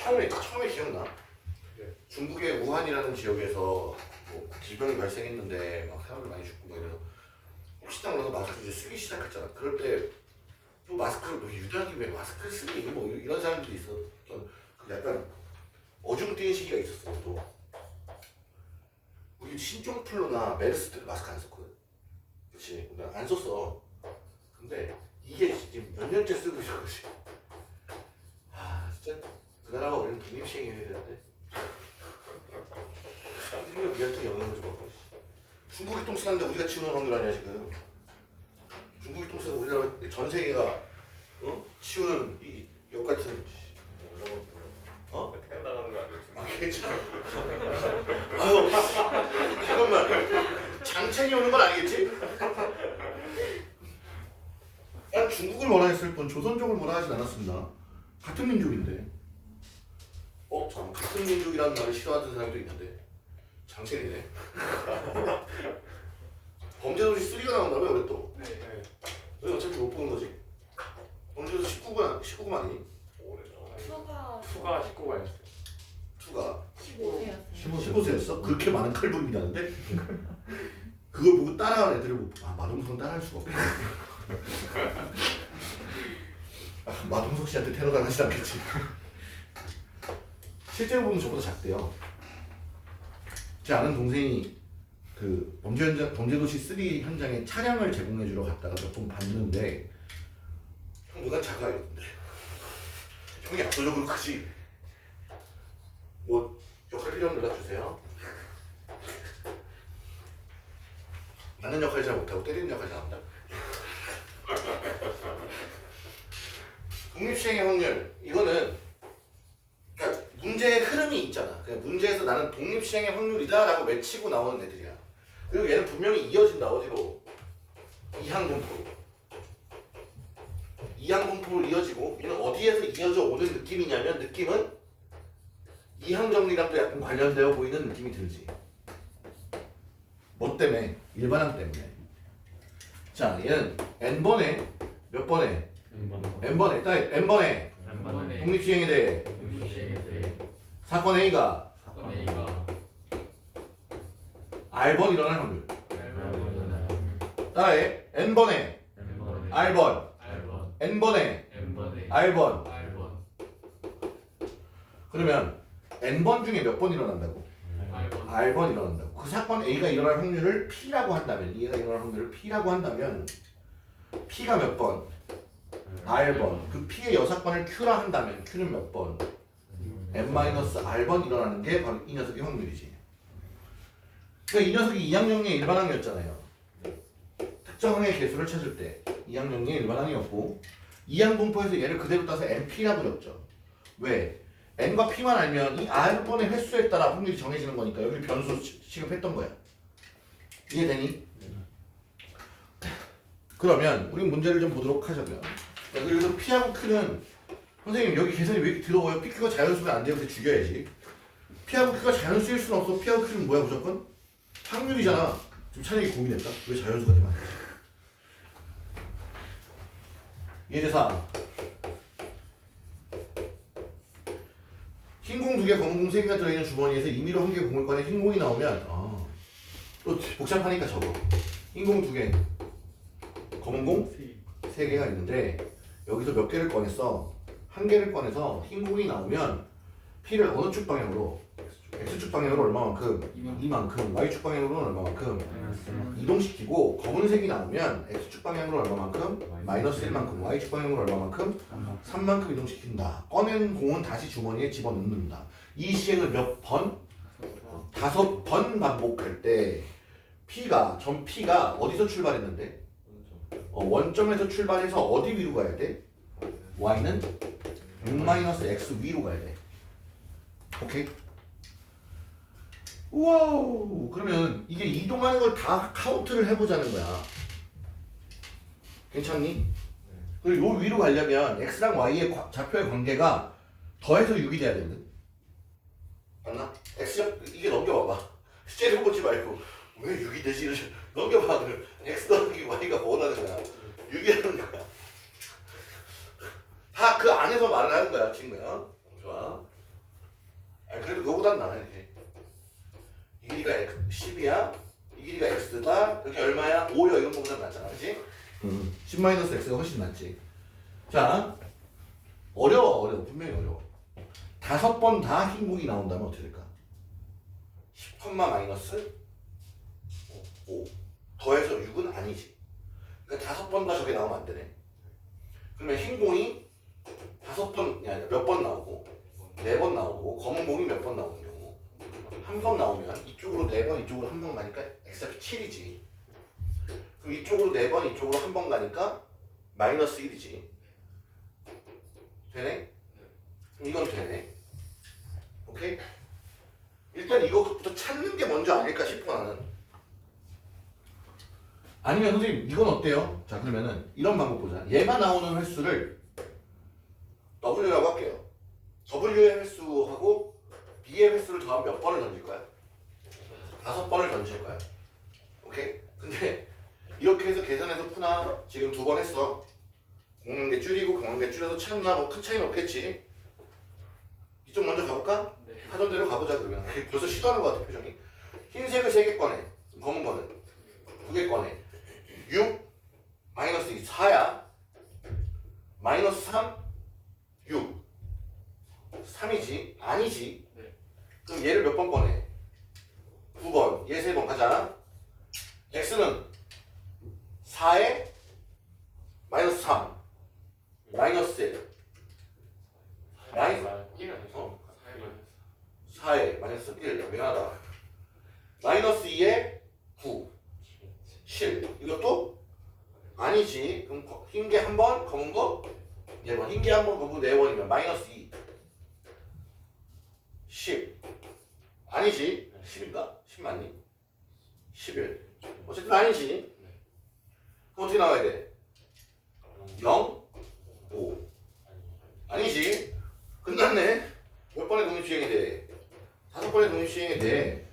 처음에 기억나? 중국의 우한이라는 지역에서 뭐 질병이 발생했는데 막 사람들 많이 죽고 막 이래서 혹시나 몰라서 마스크 이제 쓰기 시작했잖아. 그럴 때 또 마스크를 뭐 유전하기 위해 마스크를 쓰기 뭐 이런 사람들이 있었던 약간 어중뛴 시기가 있었어. 또 우리 신종플루나 메르스 때도 마스크 안 썼거든. 그치? 안 썼어. 근데 이게 지금 몇 년째 쓰고 있어. 그치? 아 진짜 그 나라가 우리는 독립시행해야 되는데 우리가 우리한테 영향을 줘봐. 중국이 똥 쓰는데 우리가 치우는 확률 아니야 지금. 중국이 똥 쓰는 우리나라 전 세계가 치우는 이 역 같은 나가는 거 아니지? 아 괜찮아. 아유 잠깐만 장첸이 오는 건 아니겠지? 난 중국을 뭐라 했을 뿐 조선족을 뭐라 하진 않았습니다. 같은 민족인데. 참 같은 민족이라는 말을 싫어하는 사람도 있는데 장첸이네. 범죄도시 3가 나온다며 올해 또. 네. 왜 어차피 못 보는 거지? 범죄도시 19금 아니니? 추가 19가 있어요. 2가 15세였어요. 15세였어? 그렇게 많은 칼군이라는데? 그걸 보고 따라하는 애들을 보고 마동석은 따라할 수가 없겠네. 마동석 씨한테 테러 당하진 않겠지. 실제로 보면 저보다 작대요. 제 아는 동생이 그 범죄도시 3 현장에 차량을 제공해주러 갔다가 몇 번 봤는데 형보다 작아 이랬는데 형이 압도적으로 크지. 뭐 역할 필요하면 연락주세요. 맞는 역할 잘 못하고 때리는 역할 잘한다. 독립시행의 확률 이거는 그러니까 문제의 흐름이 있잖아. 그냥 문제에서 나는 독립시행의 확률이다 라고 외치고 나오는 애들이야. 그리고 얘는 분명히 이어진다. 어디로? 이항분포로. 이항분포로 이어지고 얘는 어디에서 이어져 오는 느낌이냐면 느낌은 이항정리랑도 약간 관련되어 보이는 느낌이 들지. 뭐 때문에? 일반항 때문에. 자, 얘는 n번에 몇 번에? n번에. 딱 n번에 독립시행에 대해 사건 A가 R번 일어날 확률. 따라해. n번에 R번 n번에 R번. 그러면 n번 중에 몇 번 일어난다고? R번 일어난다고. 그 사건 A가 일어날 확률을 P라고 한다면 얘가 일어날 확률을 P라고 한다면 P가 몇 번? R번. 그 P의 여사건을 Q라 한다면 Q는 몇 번? n-R번 일어나는 게 바로 이 녀석의 확률이지. 그러니까 이 녀석이 이항정리의 일반항이었잖아요. 특정항의 개수를 찾을 때 이항정리의 일반항이었고 이항분포에서 얘를 그대로 따서 np라고 적죠. 왜? n과 p만 알면 이 r번의 횟수에 따라 확률이 정해지는 거니까 여기 변수 취급했던 거야. 이해되니? 그러면 우리 문제를 좀 보도록 하자고요. 여기서 p하고 q는 선생님 여기 계산이 왜 이렇게 더러워요? pq가 자연수면 안 돼요. 그래서 죽여야지. p하고 q가 자연수일 수는 없어. p하고 q는 뭐야 무조건? 확률이잖아. 좀 찬혁이 고민했다. 왜 자연수가 되면 안 되지? 예제상 흰 공 2개, 검은 공 3개가 들어있는 주머니에서 임의로 한 개 공을 꺼내 흰 공이 나오면 또 복잡하니까 적어. 흰 공 2개, 검은 공 3개가 있는데 여기서 몇 개를 꺼냈어? 한 개를 꺼내서 흰 공이 나오면 P를 어느 축 방향으로? X축 방향으로 얼마만큼? 이만큼. Y축 방향으로는 얼마만큼? 이동시키고 검은색이 나오면 X축 방향으로 얼마만큼? 마이너스 1만큼. Y축 방향으로 얼마만큼? 3만큼 이동시킨다. 꺼낸 공은 다시 주머니에 집어넣는다. 이 시행을 몇 번? 5번 반복할 때 전 P가 어디서 출발했는데? 원점에서 출발해서 어디 위로 가야 돼? Y는 6-X 위로 가야 돼. 오케이? 우와우. 그러면 이게 이동하는 걸 다 카운트를 해보자는 거야. 괜찮니? 그리고 요 위로 가려면 X랑 Y의 좌표의 관계가 더해서 6이 돼야 되거든. 맞나? X 이게 넘겨봐봐. 째려보지 말고 왜 6이 되지? 넘겨봐. 그럼 X 더하기 Y가 뭐라는 거야? 6이라는 거야. 다 그 안에서 말을 하는 거야, 친구야. 좋아. 그래도 너보단 나아 이렇게. 이 길이가 10이야. 이 길이가 X다. 여기 얼마야? 5여. 이런 거보다 낫잖아, 그렇지? 10-X가 훨씬 낫지. 자, 어려워. 분명히 어려워. 5번 다 흰 공이 나온다면 어떻게 될까? 10, 마이너스 5. 더해서 6은 아니지. 그러니까 5번 다 저게 나오면 안 되네. 그러면 흰 공이 5번이 아니라 몇 번 나오고 4번 나오고 검은 공이 몇 번 나오는 경우 한 번 나오면 이쪽으로 4번 이쪽으로 한 번 가니까 x좌표 7이지. 그럼 이쪽으로 4번 이쪽으로 한 번 가니까 마이너스 1이지. 되네? 그럼 이건 되네. 오케이? 일단 이거부터 찾는 게 먼저 아닐까 싶어 나는. 아니면 선생님 이건 어때요? 자 그러면은 이런 방법 보자. 얘가 나오는 횟수를 W라고 할게요. W의 횟수하고 B의 횟수를 더하면 몇 번을 던질 거야? 5번을 던질 거야. 오케이? 근데 이렇게 해서 계산해서 푸나 지금 2번 했어. 공는 게 줄이고 공는 게 줄여서 찾나 뭐 큰 차이는 없겠지. 이쪽 먼저 가볼까? 네. 하던 대로 가보자 그러면. 벌써 시도하는 것 같아 표정이. 흰색을 3개 꺼내. 검은 거는 2개 꺼내. 6 마이너스 2 4야. 마이너스 3 6 3이지? 아니지? 네. 그럼 얘를 몇 번 꺼내? 2번. 얘 3번 가자. x는 4에 마이너스 3 마이너스 1 4에 마이너스 1 미안하다. 마이너스 2에 9 7 이것도 아니지. 그럼 흰 게 한 번 검은 거 4번. 흰 게 한 번 검은 거 4번이면 마이너스 2 10 아니지? 10인가? 10 맞니? 11 어쨌든 아니지. 그럼 어떻게 나와야 돼? 0 5 아니지? 끝났네. 몇 번의 독립주행이 돼? 5번의 독립주행이 돼.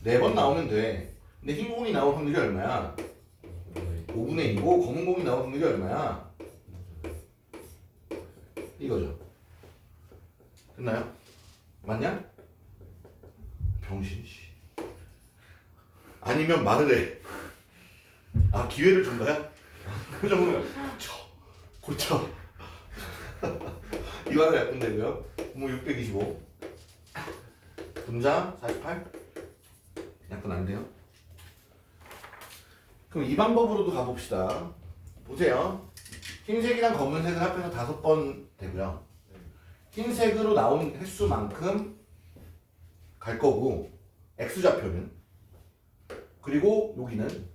4번 나오면 돼. 근데 흰 공이 나올 확률이 얼마야? 5분의 2고 검은 공이 나올 확률이 얼마야? 이거죠. 됐나요? 맞냐? 병신 씨. 아니면 말을 해. 아 기회를 준 거야? 표정으로 고쳐. 이거 하나 약분 되고요. 뭐 625. 분자 48. 약분 안 돼요. 그럼 이 방법으로도 가봅시다. 보세요. 흰색이랑 검은색을 합해서 5번 되고요. 흰색으로 나온 횟수만큼 갈 거고 x좌표는 그리고 여기는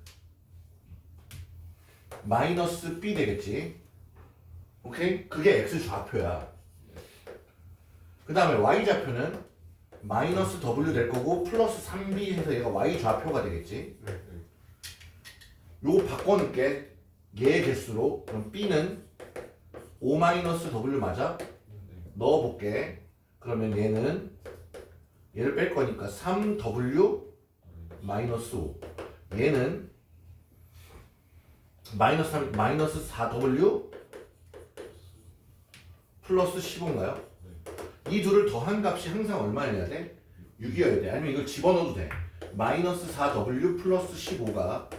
마이너스 b 되겠지. 오케이? 그게 x좌표야. 그 다음에 y좌표는 마이너스 w 될 거고 플러스 3b 해서 얘가 y좌표가 되겠지. 요거 바꿔놓을게. 얘의 개수로. 그럼 b는 5-w 맞아? 넣어볼게. 그러면 얘는 얘를 뺄 거니까 3w 마이너스 5. 얘는 마이너스 3, 마이너스 4w 플러스 15인가요? 이 둘을 더한 값이 항상 얼마여야 돼? 6이어야 돼. 아니면 이걸 집어넣어도 돼. 마이너스 4w 플러스 15가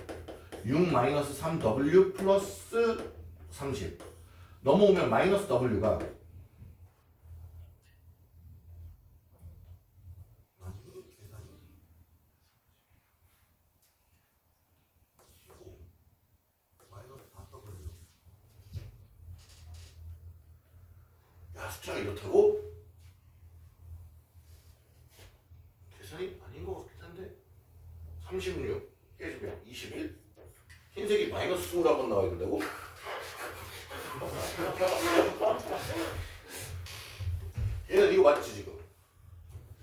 6 마이너스 3w 플러스 30. 넘어오면 마이너스 w가 야, 숫자가 이렇다고? 계산이 아닌 것 같긴 한데 36 깨지면 21? 흰색이 마이너스 20번 나와야 된다고? 얘는 이거 맞지 지금?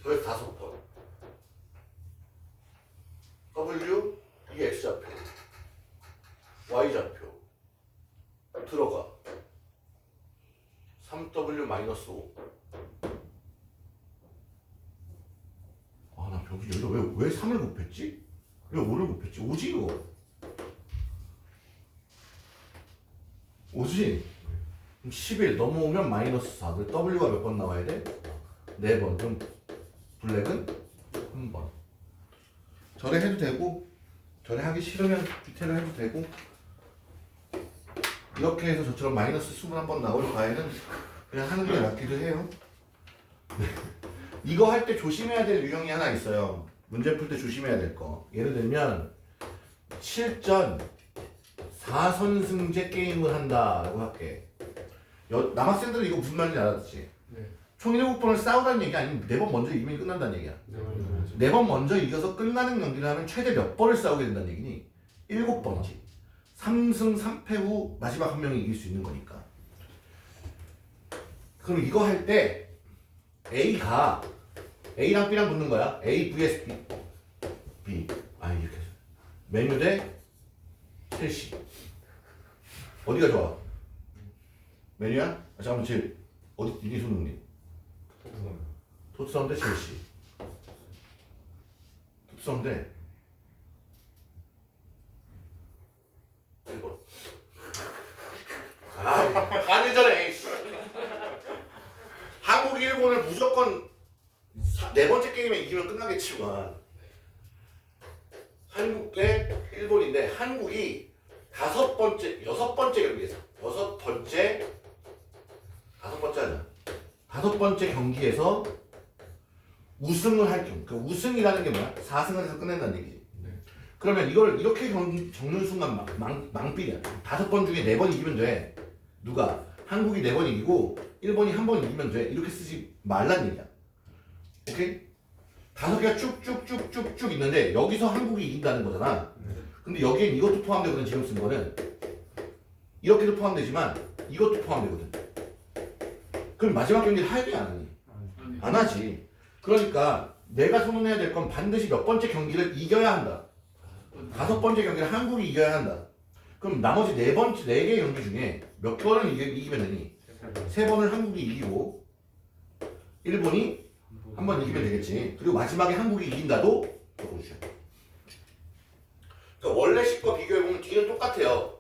그래서 5번 W 이게 X좌표 Y좌표 들어가 3W 마이너스 5. 아, 나 병신 여기다 왜 3을 곱했지? 왜 5를 곱했지? 5지 이거. 5지? 그럼 11 넘어오면 마이너스 4. 그럼 W가 몇 번 나와야 돼? 4번. 그럼 블랙은 1번. 절에 해도 되고 절에 하기 싫으면 디테일을 해도 되고 이렇게 해서 저처럼 마이너스 21번 나올 바에는 그냥 하는 게 낫기도 해요. 이거 할 때 조심해야 될 유형이 하나 있어요. 문제 풀 때 조심해야 될 거. 예를 들면 실전 4선승제 게임을 한다라고 할게. 남학생들은 이거 무슨 말인지 알았지? 네. 총 7번을 싸우라는 얘기 아니면 4번 먼저 이기면 끝난다는 얘기야. 네. 4번 먼저 이겨서 끝나는 경기를 하면 최대 몇 번을 싸우게 된다는 얘기니? 7번이지. 3승 3패 후 마지막 한 명이 이길 수 있는 거니까. 그럼 이거 할 때 A가 A랑 B랑 붙는 거야. A vs B. B. 아 이렇게 해서 메뉴 대 첼시. 어디가 좋아? 메뉴야? 아, 잠깐만 제 어디 이게 손흥민? 토트넘 대 첼시. 토트넘 대 1번. 아니 전에 한국 일본을 무조건 4번째 게임에 이기면 끝나겠지만 한국 대 일본인데 한국이 5번째 6번째 경기에서 5번째 경기에서 우승을 할 경우 그 우승이라는 게 뭐야? 4승을 해서 끝낸다는 얘기지. 그러면 이걸 이렇게 적는 순간 망필이야. 5번 중에 4번 이기면 돼. 누가? 한국이 4번 이기고 일본이 한 번 이기면 돼. 이렇게 쓰지 말란 얘기야. 오케이? 5개가 쭉쭉쭉쭉쭉 있는데 여기서 한국이 이긴다는 거잖아. 근데 여기엔 이것도 포함되거든. 지금 쓴 거는 이렇게도 포함되지만 이것도 포함되거든. 그럼 마지막 경기를 하니 안 하니? 안 하지. 그러니까 내가 선언해야 될 건 반드시 몇 번째 경기를 이겨야 한다. 5번째 경기를 한국이 이겨야 한다. 그럼 나머지 4개 경기 중에 몇 번을 이기면 되니? 3번을 한국이 이기고 일본이 한 번 이기면 되겠지. 그리고 마지막에 한국이 이긴다도 적어주셔. 그러니까 원래 식과 비교해보면 뒤는 똑같아요.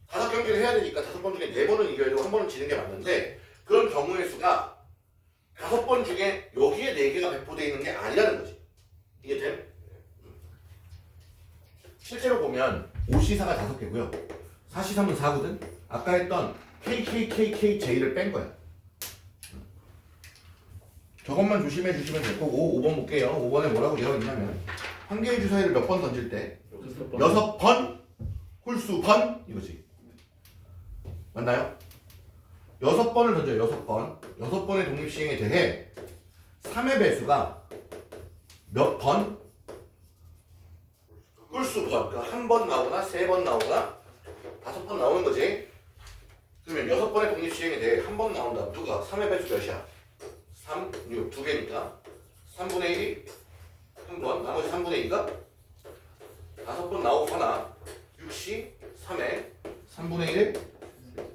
5경기를 해야 되니까 5번 중에 4번은 이겨야 되고 1번은 지는 게 맞는데 그런 경우의 수가 5번 중에 여기에 4개가 배포되어 있는 게 아니라는 거지. 이게 돼? 실제로 보면 5시사가 5개고요. 4시삼은 4거든? 아까 했던 KKKKJ를 뺀 거야. 저것만 조심해 주시면 될 거고 5번 볼게요. 5번에 뭐라고 되어 있냐면 한 개의 주사위를 몇 번 던질 때 6번 홀수 번 이거지. 맞나요? 6번을 던져요. 6번. 6번의 독립시행에 대해 3의 배수가 몇 번? 홀수 번. 그러니까 한 번 나오거나 3번 나오거나 5번 나오는 거지. 그러면 6번의 독립시행에 대해 한 번 나온다. 누가? 3의 배수 몇이야? 3, 6, 2개니까 3분의 1이 한 번, 나머지 3분의 2가 5번 나오거나 6시 3에 3분의 1의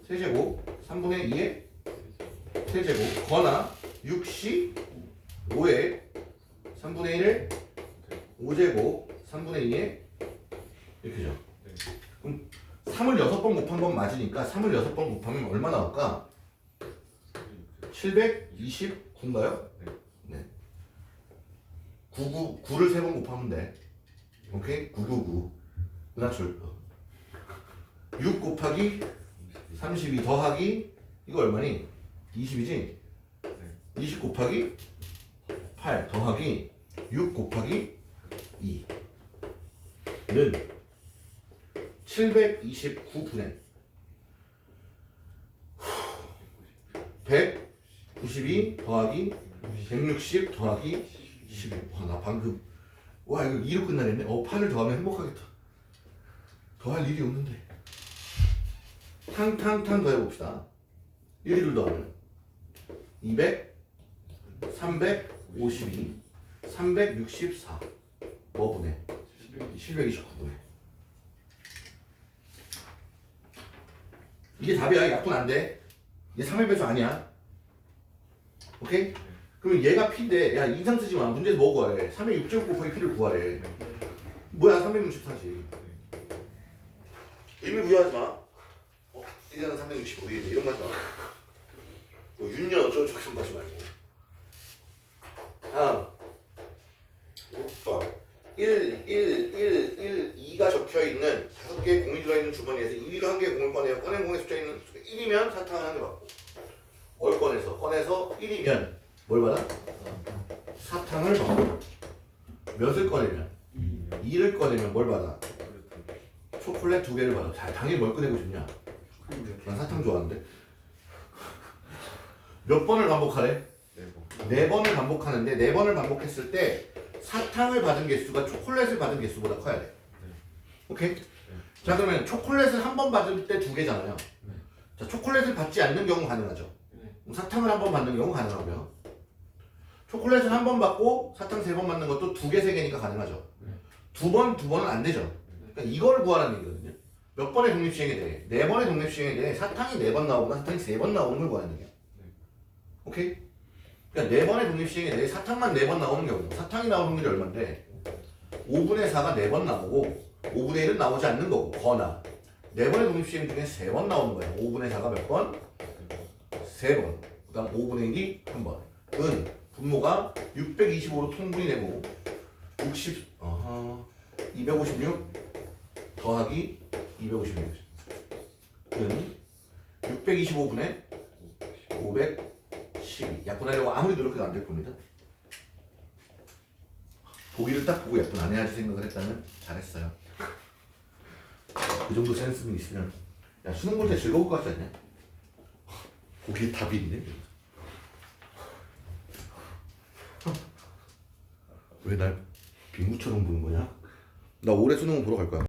세제곱 3분의 2의 세제곱 거나 6시 5에 3분의 1의 5제곱 3분의 2의 이렇게죠. 그럼 3을 6번 곱한 건 맞으니까 3을 6번 곱하면 얼마 나올까? 729인가요? 네. 9를 3번 곱하면 돼. 오케이? 999. 은하철. 6 곱하기 32 더하기 이거 얼마니? 20이지? 20 곱하기 8 더하기 6 곱하기 2는 729분의 192 더하기 160 더하기 12. 와, 나 방금 와 이거 2로 끝나겠네. 8을 더하면 행복하겠다. 더할 일이 없는데. 탕탕탕 더해봅시다. 1, 2를 더하면 200 352 364 뭐분의 729분의 이게 답이야. 약분 안 돼. 얘 3의 배수 아니야. 오케이? 그러면 얘가 P인데 야 인상 쓰지 마. 문제에서 뭐 구하래? 3의 6제곱 곱하기 P를 구하래. 뭐야 364지. 의미 부여하지 마. 1은 365 이런 거 하지 마. 뭐 윤년 어쩌고저쩌고 좀 하지 말고. 다음 6번 2가 적혀있는 5개의 공이 들어있는 주머니에서 2위로 1개의 공을 꺼내요. 꺼낸 공의 숫자는 1이면 사탕을 한 개 받고 뭘 꺼내서 1이면 뭘 받아? 사탕을 받고 몇을 꺼내면? 2를 꺼내면 뭘 받아? 초콜릿 2개를 받아. 자, 당연히 뭘 꺼내고 싶냐? 난 사탕 좋아하는데 몇 번을 반복하래? 4번을 반복하는데 4번을 반복했을 때 사탕을 받은 개수가 초콜릿을 받은 개수보다 커야 돼. 오케이? 자 그러면 초콜릿을 한 번 받을 때 2개잖아요. 자 초콜릿을 받지 않는 경우 가능하죠. 사탕을 한 번 받는 경우 가능하고요. 초콜릿을 한 번 받고 사탕 3번 받는 것도 2개, 3개니까 가능하죠. 2번은 안 되죠. 그러니까 이걸 구하라는 얘기거든요. 몇 번의 독립시행에 대해? 4번의 독립시행에 대해 사탕이 4번 나오거나 사탕이 3번 나오는 걸 구하는 얘기야. 오케이? 그러니까 4번의 독립시행에 대해 사탕만 4번 나오는 경우 사탕이 나오는 확률이 얼만데 5분의 4가 4번 나오고 5분의 1은 나오지 않는 거고 거나 4번의 독립시행 중에 3번 나오는 거야. 5분의 4가 몇 번? 3번. 그 다음 5분의 1이 1번. 은 분모가 625로 통분이 되고 256 더하기 256은 625분의 512. 약분하려고 아무리 노력해도 안 될 겁니다. 보기를 딱 보고 약분 안 해야지 생각을 했다면 잘했어요. 그 정도 센스는 있으면 야 수능 볼 때 즐거울 것 같지 않냐? 거기에 답이 있네. 왜 날 빙구처럼 보는 거냐? 나 올해 수능은 보러 갈 거야.